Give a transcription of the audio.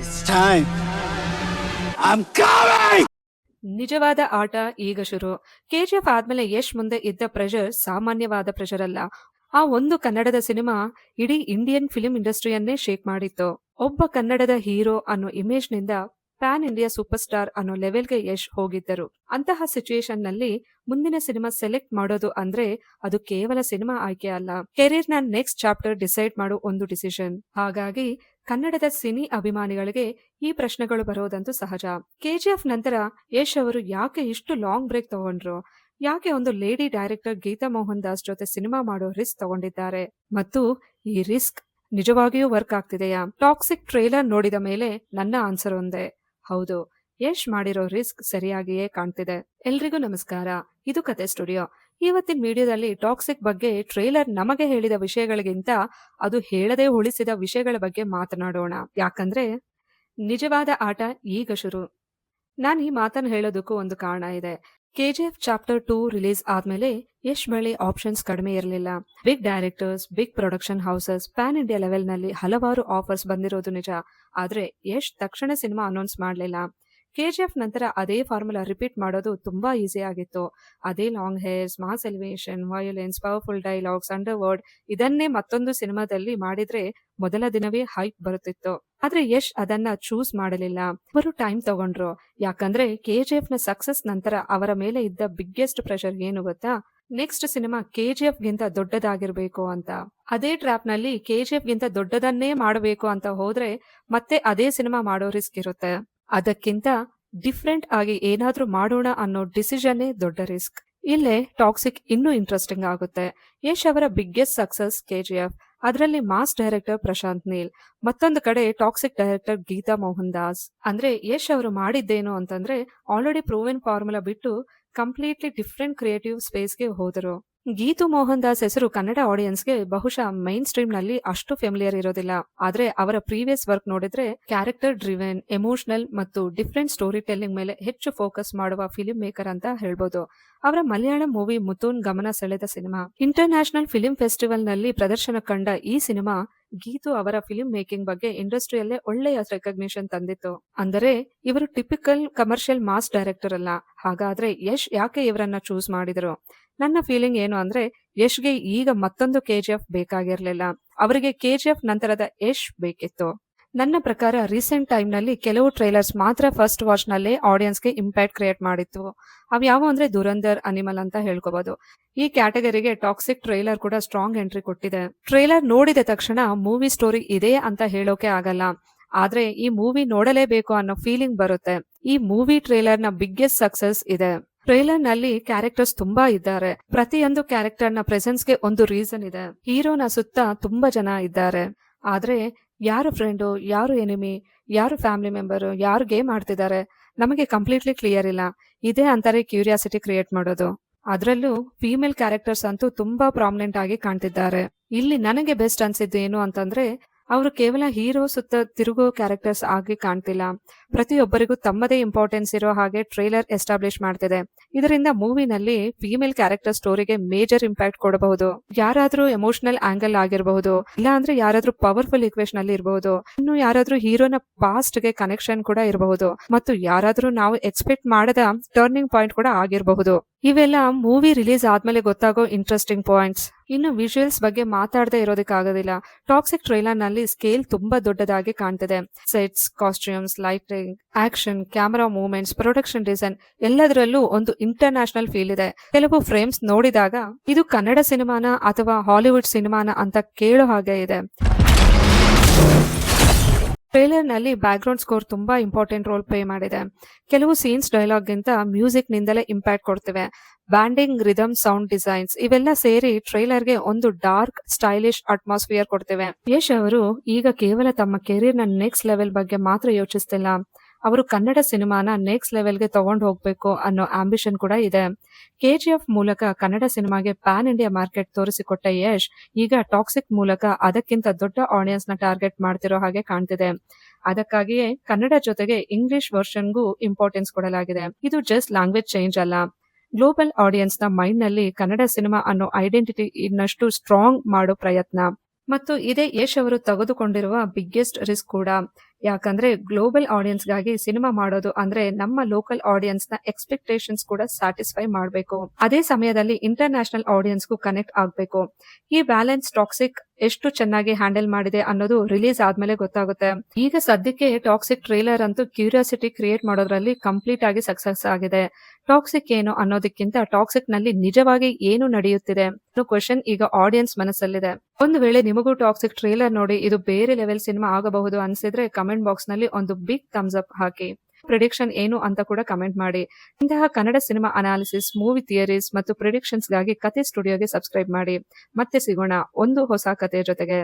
It's time. I'm coming! ನಿಜವಾದ ಆಟ ಈಗ ಶುರು. ಕೆಜಿಎಫ್ ಆದ್ಮೇಲೆ ಯಶ್ ಮುಂದೆ ಇದ್ದ ಪ್ರೆಷರ್ ಸಾಮಾನ್ಯವಾದ ಪ್ರೆಷರ್ ಅಲ್ಲ. ಆ ಒಂದು ಕನ್ನಡದ ಸಿನಿಮಾ ಇಡೀ ಇಂಡಿಯನ್ ಫಿಲ್ಮ್ ಇಂಡಸ್ಟ್ರಿಯನ್ನೇ ಶೇಕ್ ಮಾಡಿತ್ತು. ಒಬ್ಬ ಕನ್ನಡದ ಹೀರೋ ಅನ್ನೋ ಇಮೇಜ್ ನಿಂದ ಪ್ಯಾನ್ ಇಂಡಿಯಾ ಸೂಪರ್ ಸ್ಟಾರ್ ಅನ್ನೋ ಲೆವೆಲ್ಗೆ ಯಶ್ ಹೋಗಿದ್ದರು. ಅಂತಹ ಸಿಚುಯೇಷನ್ ನಲ್ಲಿ ಮುಂದಿನ ಸಿನಿಮಾ ಸೆಲೆಕ್ಟ್ ಮಾಡೋದು ಅಂದ್ರೆ ಅದು ಕೇವಲ ಸಿನಿಮಾ ಆಯ್ಕೆ ಅಲ್ಲ, ಕೆರಿಯರ್ ನ ನೆಕ್ಸ್ಟ್ ಚಾಪ್ಟರ್ ಡಿಸೈಡ್ ಮಾಡೋ ಒಂದು ಡಿಸಿಷನ್. ಹಾಗಾಗಿ ಕನ್ನಡದ ಸಿನಿ ಅಭಿಮಾನಿಗಳಿಗೆ ಈ ಪ್ರಶ್ನೆಗಳು ಬರೋದಂತೂ ಸಹಜ. ಕೆಜಿಎಫ್ ನಂತರ ಯಶ್ ಅವರು ಯಾಕೆ ಇಷ್ಟು ಲಾಂಗ್ ಬ್ರೇಕ್ ತಗೊಂಡ್ರು? ಯಾಕೆ ಒಂದು ಲೇಡಿ ಡೈರೆಕ್ಟರ್ ಗೀತಾ ಮೋಹನ್ ದಾಸ್ ಜೊತೆ ಸಿನಿಮಾ ಮಾಡೋ ರಿಸ್ಕ್ ತಗೊಂಡಿದ್ದಾರೆ? ಮತ್ತು ಈ ರಿಸ್ಕ್ ನಿಜವಾಗಿಯೂ ವರ್ಕ್ ಆಗ್ತಿದೆಯಾ? ಟಾಕ್ಸಿಕ್ ಟ್ರೇಲರ್ ನೋಡಿದ ಮೇಲೆ ನನ್ನ ಆನ್ಸರ್ ಒಂದೇ, ಹೌದು. ಯಶ್ ಮಾಡಿರೋ ರಿಸ್ಕ್ ಸರಿಯಾಗಿಯೇ ಕಾಣ್ತಿದೆ. ಎಲ್ರಿಗೂ ನಮಸ್ಕಾರ, ಇದು ಕತೆ ಸ್ಟುಡಿಯೋ. ಇವತ್ತಿನ ವಿಡಿಯೋದಲ್ಲಿ ಟಾಕ್ಸಿಕ್ ಬಗ್ಗೆ ಟ್ರೇಲರ್ ನಮಗೆ ಹೇಳಿದ ವಿಷಯಗಳಿಗಿಂತ ಅದು ಹೇಳದೆ ಉಳಿಸಿದ ವಿಷಯಗಳ ಬಗ್ಗೆ ಮಾತನಾಡೋಣ. ಯಾಕಂದ್ರೆ ನಿಜವಾದ ಆಟ ಈಗ ಶುರು. ನಾನು ಈ ಮಾತನ್ನು ಹೇಳೋದಕ್ಕೂ ಒಂದು ಕಾರಣ ಇದೆ. ಕೆಜಿಎಫ್ ಚಾಪ್ಟರ್ 2 ರಿಲೀಸ್ ಆದ್ಮೇಲೆ ಯಶ್ ಬಳಿ ಆಪ್ಷನ್ಸ್ ಕಡಿಮೆ ಇರಲಿಲ್ಲ. Big directors, big production houses, pan India level ನಲ್ಲಿ ಹಲವಾರು ಆಫರ್ಸ್ ಬಂದಿರೋದು ನಿಜ. ಆದ್ರೆ ಯಶ್ ತಕ್ಷಣ ಸಿನಿಮಾ ಅನೌನ್ಸ್ ಮಾಡಲಿಲ್ಲ. ಕೆಜಿಎಫ್ ನಂತರ ಅದೇ ಫಾರ್ಮುಲಾ ರಿಪೀಟ್ ಮಾಡೋದು ತುಂಬಾ ಈಸಿ ಆಗಿತ್ತು. ಅದೇ long hairs, mass elevation, violence, powerful dialogues, underworld ಇದನ್ನೇ ಮತ್ತೊಂದು ಸಿನಿಮಾದಲ್ಲಿ ಮಾಡಿದ್ರೆ ಮೊದಲ ದಿನವೇ ಹೈಪ್ ಬರುತ್ತಿತ್ತು. ಆದ್ರೆ ಯಶ್ ಅದನ್ನ ಚೂಸ್ ಮಾಡಲಿಲ್ಲ. ಅವರು ಟೈಮ್ ತಗೊಂಡ್ರು. ಯಾಕಂದ್ರೆ ಕೆಜಿಎಫ್ ನ ಸಕ್ಸಸ್ ನಂತರ ಅವರ ಮೇಲೆ ಇದ್ದ ಬಿಗ್ಗೆಸ್ಟ್ ಪ್ರೆಷರ್ ಏನು ಗೊತ್ತಾ? ನೆಕ್ಸ್ಟ್ ಸಿನಿಮಾ ಕೆಜಿಎಫ್ ಗಿಂತ ದೊಡ್ಡದಾಗಿರ್ಬೇಕು ಅಂತ. ಅದೇ ಟ್ರ್ಯಾಪ್ ನಲ್ಲಿ ಕೆಜಿಎಫ್ ಗಿಂತ ದೊಡ್ಡದನ್ನೇ ಮಾಡಬೇಕು ಅಂತ ಹೋದ್ರೆ ಮತ್ತೆ ಅದೇ ಸಿನಿಮಾ ಮಾಡೋ ರಿಸ್ಕ್ ಇರುತ್ತೆ. ಅದಕ್ಕಿಂತ ಡಿಫ್ರೆಂಟ್ ಆಗಿ ಏನಾದ್ರೂ ಮಾಡೋಣ ಅನ್ನೋ ಡಿಸಿಷನ್ನೇ ದೊಡ್ಡ ರಿಸ್ಕ್. ಇಲ್ಲೇ ಟಾಕ್ಸಿಕ್ ಇನ್ನೂ ಇಂಟ್ರೆಸ್ಟಿಂಗ್ ಆಗುತ್ತೆ. ಯಶ್ ಅವರ ಬಿಗ್ಗೆಸ್ಟ್ ಸಕ್ಸಸ್ ಕೆಜಿಎಫ್, ಅದರಲ್ಲಿ ಮಾಸ್ ಡೈರೆಕ್ಟರ್ ಪ್ರಶಾಂತ್ ನೀಲ್, ಮತ್ತೊಂದು ಕಡೆ ಟಾಕ್ಸಿಕ್ ಡೈರೆಕ್ಟರ್ ಗೀತಾ ಮೋಹನ್ ದಾಸ್. ಅಂದ್ರೆ ಯಶ್ ಅವರು ಮಾಡಿದ್ದೇನು ಅಂತಂದ್ರೆ ಆಲ್ರೆಡಿ ಪ್ರೂವೆನ್ ಫಾರ್ಮುಲಾ ಬಿಟ್ಟು ಕಂಪ್ಲೀಟ್ಲಿ ಡಿಫ್ರೆಂಟ್ ಕ್ರಿಯೇಟಿವ್ ಸ್ಪೇಸ್ಗೆ ಹೋದರು. ಗೀತು ಮೋಹನ್ ದಾಸ್ ಹೆಸರು ಕನ್ನಡ ಆಡಿಯನ್ಸ್ಗೆ ಬಹುಶಃ ಮೈನ್ ಸ್ಟ್ರೀಮ್ ನಲ್ಲಿ ಅಷ್ಟು ಫೆಮಿಲಿಯರ್ ಇರೋದಿಲ್ಲ. ಆದ್ರೆ ಅವರ ಪ್ರೀವಿಯಸ್ ವರ್ಕ್ ನೋಡಿದ್ರೆ ಕ್ಯಾರೆಕ್ಟರ್ ಡ್ರಿವೆನ್, ಎಮೋಷನಲ್ ಮತ್ತು ಡಿಫ್ರೆಂಟ್ ಸ್ಟೋರಿ ಟೆಲ್ಲಿಂಗ್ ಮೇಲೆ ಹೆಚ್ಚು ಫೋಕಸ್ ಮಾಡುವ ಫಿಲ್ಮ್ ಮೇಕರ್ ಅಂತ ಹೇಳ್ಬೋದು. ಅವರ ಮಲಯಾಳಂ ಮೂವಿ ಮುತೂನ್ ಗಮನ ಸೆಳೆದ cinema. Inter national film festival ನಲ್ಲಿ ಪ್ರದರ್ಶನ ಕಂಡ ಈ ಸಿನಿಮಾ ಗೀತು ಅವರ ಫಿಲ್ಮ್ ಮೇಕಿಂಗ್ ಬಗ್ಗೆ ಇಂಡಸ್ಟ್ರಿಯಲ್ಲೇ ಒಳ್ಳೆಯ ರೆಕಗ್ನಿಷನ್ ತಂದಿತ್ತು. ಅಂದರೆ ಇವರು ಟಿಪಿಕಲ್ ಕಮರ್ಷಿಯಲ್ ಮಾಸ್ ಡೈರೆಕ್ಟರ್ ಅಲ್ಲ. ಹಾಗಾದ್ರೆ ಯಶ್ ಯಾಕೆ ಇವರನ್ನ ಚೂಸ್ ಮಾಡಿದ್ರು? ನನ್ನ ಫೀಲಿಂಗ್ ಏನು ಅಂದ್ರೆ ಯಶ್ಗೆ ಈಗ ಮತ್ತೊಂದು ಕೆಜಿಎಫ್ ಬೇಕಾಗಿರ್ಲಿಲ್ಲ, ಅವರಿಗೆ ಕೆಜಿಎಫ್ ನಂತರದ ಯಶ್ ಬೇಕಿತ್ತು. ನನ್ನ ಪ್ರಕಾರ ರೀಸೆಂಟ್ ಟೈಮ್ ನಲ್ಲಿ ಕೆಲವು ಟ್ರೈಲರ್ಸ್ ಮಾತ್ರ ಫಸ್ಟ್ ವಾಚ್ ನಲ್ಲೇ ಆಡಿಯನ್ಸ್ಗೆ ಇಂಪ್ಯಾಕ್ಟ್ ಕ್ರಿಯೇಟ್ ಮಾಡಿತ್ತು. ಅವು ಅಂದ್ರೆ ದುರಂಧರ್, ಅನಿಮಲ್ ಅಂತ ಹೇಳ್ಕೋಬಹುದು. ಈ ಕ್ಯಾಟಗರಿಗೆ ಟಾಕ್ಸಿಕ್ ಟ್ರೈಲರ್ ಕೂಡ ಸ್ಟ್ರಾಂಗ್ ಎಂಟ್ರಿ ಕೊಟ್ಟಿದೆ. ಟ್ರೈಲರ್ ನೋಡಿದ ತಕ್ಷಣ ಮೂವಿ ಸ್ಟೋರಿ ಇದೆ ಅಂತ ಹೇಳೋಕೆ ಆಗಲ್ಲ, ಆದ್ರೆ ಈ ಮೂವಿ ನೋಡಲೇಬೇಕು ಅನ್ನೋ ಫೀಲಿಂಗ್ ಬರುತ್ತೆ. ಈ ಮೂವಿ ಟ್ರೈಲರ್ ನ ಬಿಗ್ಗೆಸ್ಟ್ ಸಕ್ಸಸ್ ಇದೆ. ಟ್ರೈಲರ್ ನಲ್ಲಿ ಕ್ಯಾರೆಕ್ಟರ್ಸ್ ತುಂಬಾ ಇದ್ದಾರೆ. ಪ್ರತಿಯೊಂದು ಕ್ಯಾರೆಕ್ಟರ್ ನ ಪ್ರೆಸೆನ್ಸ್ ಗೆ ಒಂದು ರೀಸನ್ ಇದೆ. ಹೀರೋನ ಸುತ್ತ ತುಂಬಾ ಜನ ಇದ್ದಾರೆ. ಆದ್ರೆ ಯಾರು ಫ್ರೆಂಡು, ಯಾರು ಎನಿಮಿ, ಯಾರು ಫ್ಯಾಮಿಲಿ ಮೆಂಬರ್, ಯಾರು ಗೇಮ್ ಆಡ್ತಿದ್ದಾರೆ ನಮಗೆ ಕಂಪ್ಲೀಟ್ಲಿ ಕ್ಲಿಯರ್ ಇಲ್ಲ. ಇದೇ ಅಂತಾರೆ ಕ್ಯೂರಿಯಾಸಿಟಿ ಕ್ರಿಯೇಟ್ ಮಾಡೋದು. ಅದರಲ್ಲೂ ಫೀಮೇಲ್ ಕ್ಯಾರೆಕ್ಟರ್ಸ್ ಅಂತೂ ತುಂಬಾ ಪ್ರಾಮಿನೆಂಟ್ ಆಗಿ ಕಾಣ್ತಿದ್ದಾರೆ. ಇಲ್ಲಿ ನನಗೆ ಬೆಸ್ಟ್ ಅನ್ಸಿದ್ದು ಏನು ಅಂತಂದ್ರೆ ಅವರು ಕೇವಲ ಹೀರೋ ಸುತ್ತ ತಿರುಗೋ ಕ್ಯಾರೆಕ್ಟರ್ಸ್ ಆಗಿ ಕಾಣ್ತಿಲ್ಲ. ಪ್ರತಿಯೊಬ್ಬರಿಗೂ ತಮ್ಮದೇ ಇಂಪಾರ್ಟೆನ್ಸ್ ಇರೋ ಹಾಗೆ ಟ್ರೈಲರ್ ಎಸ್ಟಾಬ್ಲಿಷ್ ಮಾಡ್ತಿದೆ. ಇದರಿಂದ ಮೂವಿನಲ್ಲಿ ಫೀಮೇಲ್ ಕ್ಯಾರೆಕ್ಟರ್ ಸ್ಟೋರಿಗೆ ಮೇಜರ್ ಇಂಪ್ಯಾಕ್ಟ್ ಕೊಡಬಹುದು. ಯಾರಾದ್ರೂ ಎಮೋಷನಲ್ ಆಂಗಲ್ ಆಗಿರಬಹುದು, ಇಲ್ಲ ಅಂದ್ರೆ ಯಾರಾದ್ರೂ ಪವರ್ಫುಲ್ ಇಕ್ವೇಶನ್ ಅಲ್ಲಿ ಇರಬಹುದು, ಇನ್ನು ಯಾರಾದ್ರೂ ಹೀರೋನ ಪಾಸ್ಟ್ ಗೆ ಕನೆಕ್ಷನ್ ಕೂಡ ಇರಬಹುದು, ಮತ್ತು ಯಾರಾದ್ರೂ ನಾವು ಎಕ್ಸ್ಪೆಕ್ಟ್ ಮಾಡದ ಟರ್ನಿಂಗ್ ಪಾಯಿಂಟ್ ಕೂಡ ಆಗಿರಬಹುದು. ಇವೆಲ್ಲ ಮೂವಿ ರಿಲೀಸ್ ಆದ್ಮೇಲೆ ಗೊತ್ತಾಗೋ ಇಂಟ್ರೆಸ್ಟಿಂಗ್ ಪಾಯಿಂಟ್ಸ್. ಇನ್ನು ವಿಜುವಲ್ಸ್ ಬಗ್ಗೆ ಮಾತಾಡದೆ ಇರೋದಕ್ಕಾಗೋದಿಲ್ಲ. ಟಾಕ್ಸಿಕ್ ಟ್ರೈಲರ್ ನಲ್ಲಿ ಸ್ಕೇಲ್ ತುಂಬಾ ದೊಡ್ಡದಾಗಿ ಕಾಣ್ತಿದೆ. Sets, costumes, lighting, action, camera movements, production design ಎಲ್ಲದರಲ್ಲೂ ಒಂದು ಇಂಟರ್ ನ್ಯಾಷನಲ್ ಫೀಲ್ ಇದೆ. ಕೆಲವು ಫ್ರೇಮ್ಸ್ ನೋಡಿದಾಗ ಇದು ಕನ್ನಡ ಸಿನಿಮಾನ ಅಥವಾ ಹಾಲಿವುಡ್ ಸಿನಿಮಾನ ಅಂತ ಕೇಳೋ ಹಾಗೆ ಇದೆ. ಟ್ರೈಲರ್ ನಲ್ಲಿ ಬ್ಯಾಕ್ ಗ್ರೌಂಡ್ ಸ್ಕೋರ್ ತುಂಬಾ ಇಂಪಾರ್ಟೆಂಟ್ ರೋಲ್ ಪ್ಲೇ ಮಾಡಿದೆ. ಕೆಲವು ಸೀನ್ಸ್ ಡೈಲಾಗ್ ಗಿಂತ ಮ್ಯೂಸಿಕ್ ನಿಂದಲೇ ಇಂಪ್ಯಾಕ್ಟ್ ಕೊಡ್ತಿವೆ. ಬ್ಯಾಂಡಿಂಗ್, ರಿದಮ್, ಸೌಂಡ್ ಡಿಸೈನ್ಸ್ ಇವೆಲ್ಲ ಸೇರಿ ಟ್ರೈಲರ್ ಗೆ ಒಂದು ಡಾರ್ಕ್, ಸ್ಟೈಲಿಶ್ ಅಟ್ಮಾಸ್ಫಿಯರ್ ಕೊಡ್ತಿವೆ. ಯಶ್ ಅವರು ಈಗ ಕೇವಲ ತಮ್ಮ ಕೆರಿಯರ್ ನ ನೆಕ್ಸ್ಟ್ ಲೆವೆಲ್ ಬಗ್ಗೆ ಮಾತ್ರ ಯೋಚಿಸ್ತಿಲ್ಲ, ಅವರು ಕನ್ನಡ ಸಿನಿಮಾನ ನೆಕ್ಸ್ಟ್ ಲೆವೆಲ್ಗೆ ತಗೊಂಡು ಹೋಗ್ಬೇಕು ಅನ್ನೋ ಆಂಬಿಷನ್ ಕೂಡ ಇದೆ. ಕೆಜಿಎಫ್ ಮೂಲಕ ಕನ್ನಡ ಸಿನಿಮಾಗೆ ಪ್ಯಾನ್ ಇಂಡಿಯಾ ಮಾರ್ಕೆಟ್ ತೋರಿಸಿಕೊಟ್ಟ ಯಶ್ ಈಗ ಟಾಕ್ಸಿಕ್ ಮೂಲಕ ಅದಕ್ಕಿಂತ ದೊಡ್ಡ ಆಡಿಯನ್ಸ್ ನ ಟಾರ್ಗೆಟ್ ಮಾಡ್ತಿರೋ ಹಾಗೆ ಕಾಣ್ತಿದೆ. ಅದಕ್ಕಾಗಿಯೇ ಕನ್ನಡ ಜೊತೆಗೆ ಇಂಗ್ಲಿಷ್ ವರ್ಷನ್ಗೂ ಇಂಪಾರ್ಟೆನ್ಸ್ ಕೊಡಲಾಗಿದೆ. ಇದು ಜಸ್ಟ್ ಲ್ಯಾಂಗ್ವೇಜ್ ಚೇಂಜ್ ಅಲ್ಲ, ಗ್ಲೋಬಲ್ ಆಡಿಯನ್ಸ್ ನ ಮೈಂಡ್ ನಲ್ಲಿ ಕನ್ನಡ ಸಿನಿಮಾ ಅನ್ನೋ ಐಡೆಂಟಿಟಿ ಇನ್ನಷ್ಟು ಸ್ಟ್ರಾಂಗ್ ಮಾಡೋ ಪ್ರಯತ್ನ. ಮತ್ತು ಇದೇ ಯಶ್ ಅವರು ತೆಗೆದುಕೊಂಡಿರುವ ಬಿಗ್ಗೆಸ್ಟ್ ರಿಸ್ಕ್ ಕೂಡ. ಯಾಕಂದ್ರೆ ಗ್ಲೋಬಲ್ ಆಡಿಯನ್ಸ್ ಗಾಗಿ ಸಿನಿಮಾ ಮಾಡೋದು ಅಂದ್ರೆ ನಮ್ಮ ಲೋಕಲ್ ಆಡಿಯನ್ಸ್ ನ ಎಕ್ಸ್ಪೆಕ್ಟೇಷನ್ಸ್ ಕೂಡ ಸ್ಯಾಟಿಸ್ಫೈ ಮಾಡಬೇಕು. ಅದೇ ಸಮಯದಲ್ಲಿ ಇಂಟರ್ನ್ಯಾಷನಲ್ ಆಡಿಯನ್ಸ್ ಗೂ ಕನೆಕ್ಟ್ ಆಗ್ಬೇಕು. ಈ ಬ್ಯಾಲೆನ್ಸ್ ಟಾಕ್ಸಿಕ್ ಎಷ್ಟು ಚೆನ್ನಾಗಿ ಹ್ಯಾಂಡಲ್ ಮಾಡಿದೆ ಅನ್ನೋದು ರಿಲೀಸ್ ಆದ್ಮೇಲೆ ಗೊತ್ತಾಗುತ್ತೆ. ಈಗ ಸದ್ಯಕ್ಕೆ ಟಾಕ್ಸಿಕ್ ಟ್ರೇಲರ್ ಅಂತೂ ಕ್ಯೂರಿಯಾಸಿಟಿ ಕ್ರಿಯೇಟ್ ಮಾಡೋದ್ರಲ್ಲಿ ಕಂಪ್ಲೀಟ್ ಆಗಿ ಸಕ್ಸಸ್ ಆಗಿದೆ. ಟಾಕ್ಸಿಕ್ ಏನು ಅನ್ನೋದಕ್ಕಿಂತ ಟಾಕ್ಸಿಕ್ ನಲ್ಲಿ ನಿಜವಾಗಿ ಏನು ನಡೆಯುತ್ತಿದೆ ಅನ್ನೋ ಕ್ವೆಶನ್ ಈಗ ಆಡಿಯನ್ಸ್ ಮನಸ್ಸಲ್ಲಿದೆ. ಒಂದು ವೇಳೆ ನಿಮಗೂ ಟಾಕ್ಸಿಕ್ ಟ್ರೇಲರ್ ನೋಡಿ ಇದು ಬೇರೆ ಲೆವೆಲ್ ಸಿನಿಮಾ ಆಗಬಹುದು ಅನ್ಸಿದ್ರೆ ಕಮೆಂಟ್ ಬಾಕ್ಸ್ ನಲ್ಲಿ ಒಂದು ಬಿಗ್ ಥಮ್ಸ್ ಅಪ್ ಹಾಕಿ. ಪ್ರಿಡಿಕ್ಷನ್ ಏನು ಅಂತ ಕೂಡ ಕಮೆಂಟ್ ಮಾಡಿ. ಇಂತಹ Kannada cinema analysis, movie theories ಮತ್ತು ಪ್ರಿಡಿಕ್ಷನ್ಸ್ ಗಾಗಿ ಕತೆ ಸ್ಟುಡಿಯೋಗೆ ಸಬ್ಸ್ಕ್ರೈಬ್ ಮಾಡಿ. ಮತ್ತೆ ಸಿಗೋಣ ಒಂದು ಹೊಸ ಕಥೆಯ ಜೊತೆಗೆ.